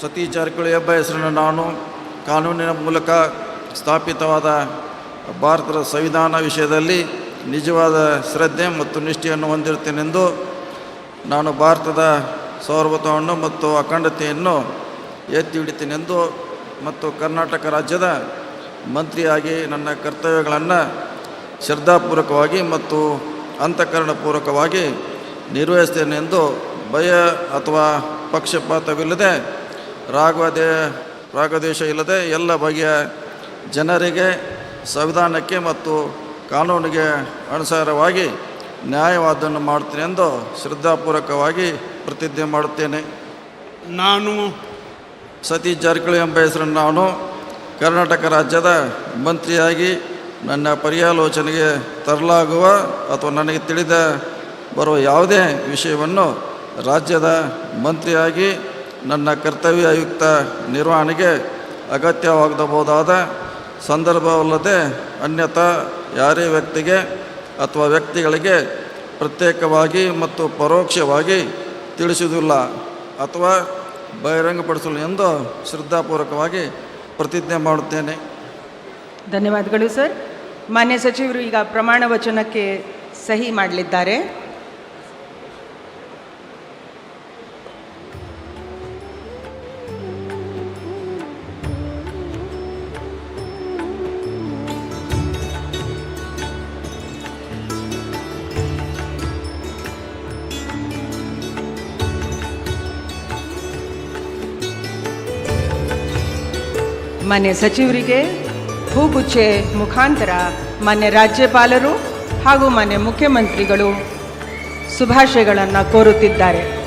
ಸತೀಶ್ ಜಾರಕಿಹೊಳಿ ಎಂಬ ಹೆಸರನ್ನು ನಾನು ಕಾನೂನಿನ ಮೂಲಕ ಸ್ಥಾಪಿತವಾದ ಭಾರತದ ಸಂವಿಧಾನ ವಿಷಯದಲ್ಲಿ ನಿಜವಾದ ಶ್ರದ್ಧೆ ಮತ್ತು ನಿಷ್ಠೆಯನ್ನು ಹೊಂದಿರುತ್ತೇನೆಂದು ನಾನು ಭಾರತದ ಸಾರ್ವಭೌಮತ್ವವನ್ನು ಮತ್ತು ಅಖಂಡತೆಯನ್ನು ಎತ್ತಿ ಹಿಡಿತೇನೆಂದು ಮತ್ತು ಕರ್ನಾಟಕ ರಾಜ್ಯದ ಮಂತ್ರಿಯಾಗಿ ನನ್ನ ಕರ್ತವ್ಯಗಳನ್ನು ಶ್ರದ್ಧಾಪೂರ್ವಕವಾಗಿ ಮತ್ತು ಅಂತಃಕರಣಪೂರ್ವಕವಾಗಿ ನಿರ್ವಹಿಸ್ತೇನೆಂದು ಭಯ ಅಥವಾ ಪಕ್ಷಪಾತವಿಲ್ಲದೆ ರಾಗದ್ವೇಷ ಇಲ್ಲದೆ ಎಲ್ಲ ಬಗೆಯ ಜನರಿಗೆ ಸಂವಿಧಾನಕ್ಕೆ ಮತ್ತು ಕಾನೂನಿಗೆ ಅನುಸಾರವಾಗಿ ನ್ಯಾಯವಾದವನ್ನು ಮಾಡುತ್ತೇನೆ ಎಂದು ಶ್ರದ್ಧಾಪೂರ್ವಕವಾಗಿ ಪ್ರತಿಜ್ಞೆ ಮಾಡುತ್ತೇನೆ. ನಾನು ಸತೀಶ್ ಜಾರಕಿಹೊಳಿ ಎಂಬ ಹೆಸರನ್ನು ನಾನು ಕರ್ನಾಟಕ ರಾಜ್ಯದ ಮಂತ್ರಿಯಾಗಿ ನನ್ನ ಪರ್ಯಾಲೋಚನೆಗೆ ತರಲಾಗುವ ಅಥವಾ ನನಗೆ ತಿಳಿದ ಬರುವ ಯಾವುದೇ ವಿಷಯವನ್ನು ರಾಜ್ಯದ ಮಂತ್ರಿಯಾಗಿ ನನ್ನ ಕರ್ತವ್ಯಯುಕ್ತ ನಿರ್ವಹಣೆಗೆ ಅಗತ್ಯವಾಗಬಹುದಾದ ಸಂದರ್ಭವಲ್ಲದೆ ಅನ್ಯಥಾ ಯಾರೇ ವ್ಯಕ್ತಿಗೆ ಅಥವಾ ವ್ಯಕ್ತಿಗಳಿಗೆ ಪ್ರತ್ಯೇಕವಾಗಿ ಮತ್ತು ಪರೋಕ್ಷವಾಗಿ ತಿಳಿಸುವುದಿಲ್ಲ ಅಥವಾ ಬಹಿರಂಗಪಡಿಸಲು ಎಂದು ಶ್ರದ್ಧಾಪೂರ್ವಕವಾಗಿ ಪ್ರತಿಜ್ಞೆ ಮಾಡುತ್ತೇನೆ. ಧನ್ಯವಾದಗಳು ಸರ್. ಮಾನ್ಯ ಸಚಿವರು ಈಗ ಪ್ರಮಾಣ ವಚನಕ್ಕೆ ಸಹಿ ಮಾಡಲಿದ್ದಾರೆ. ಮಾನ್ಯ ಸಚಿವರಿಗೆ ಹೂಗುಚ್ಚೆ ಮುಖಾಂತರ ಮಾನ್ಯ ರಾಜ್ಯಪಾಲರು ಹಾಗೂ ಮಾನ್ಯ ಮುಖ್ಯಮಂತ್ರಿಗಳು ಶುಭಾಶಯಗಳನ್ನು ಕೋರುತ್ತಿದ್ದಾರೆ.